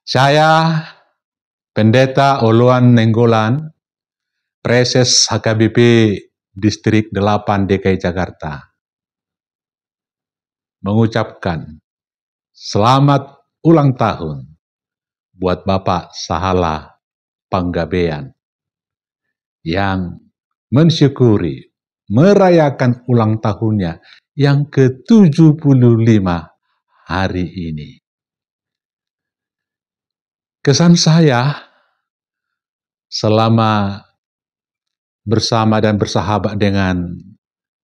Saya, Pendeta Oluan Nenggolan, Preses HKBP Distrik 8 DKI Jakarta, mengucapkan selamat ulang tahun buat Bapak Sahala Panggabean yang mensyukuri merayakan ulang tahunnya yang ke-75 hari ini. Kesan saya selama bersama dan bersahabat dengan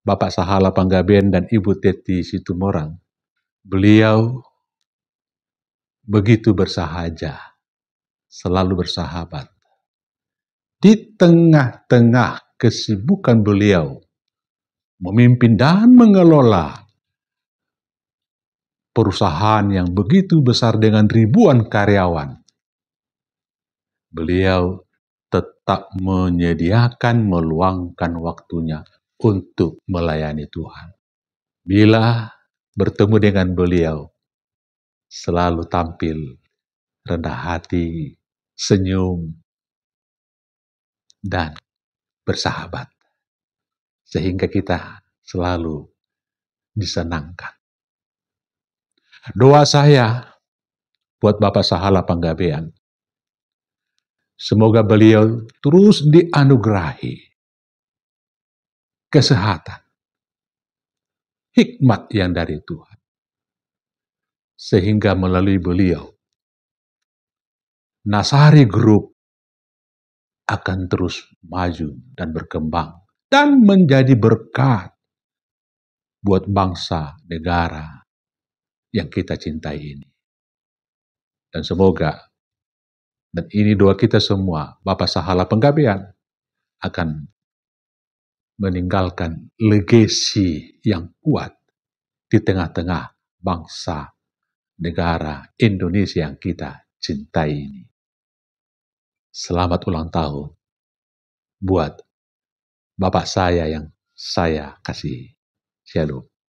Bapak Sahala Panggabean dan Ibu Teti Situmorang, beliau begitu bersahaja, selalu bersahabat. Di tengah-tengah kesibukan beliau memimpin dan mengelola perusahaan yang begitu besar dengan ribuan karyawan, beliau tetap menyediakan, meluangkan waktunya untuk melayani Tuhan. Bila bertemu dengan beliau, selalu tampil rendah hati, senyum, dan bersahabat, sehingga kita selalu disenangkan. Doa saya buat Bapak Sahala Panggabean, semoga beliau terus dianugerahi kesehatan, hikmat yang dari Tuhan, sehingga melalui beliau Nasari Group akan terus maju dan berkembang dan menjadi berkat buat bangsa, negara yang kita cintai ini. Dan semoga, dan ini doa kita semua, Bapak Sahala Panggabean akan meninggalkan legasi yang kuat di tengah-tengah bangsa, negara Indonesia yang kita cintai ini. Selamat ulang tahun buat Bapak saya yang saya kasihi. Shalom.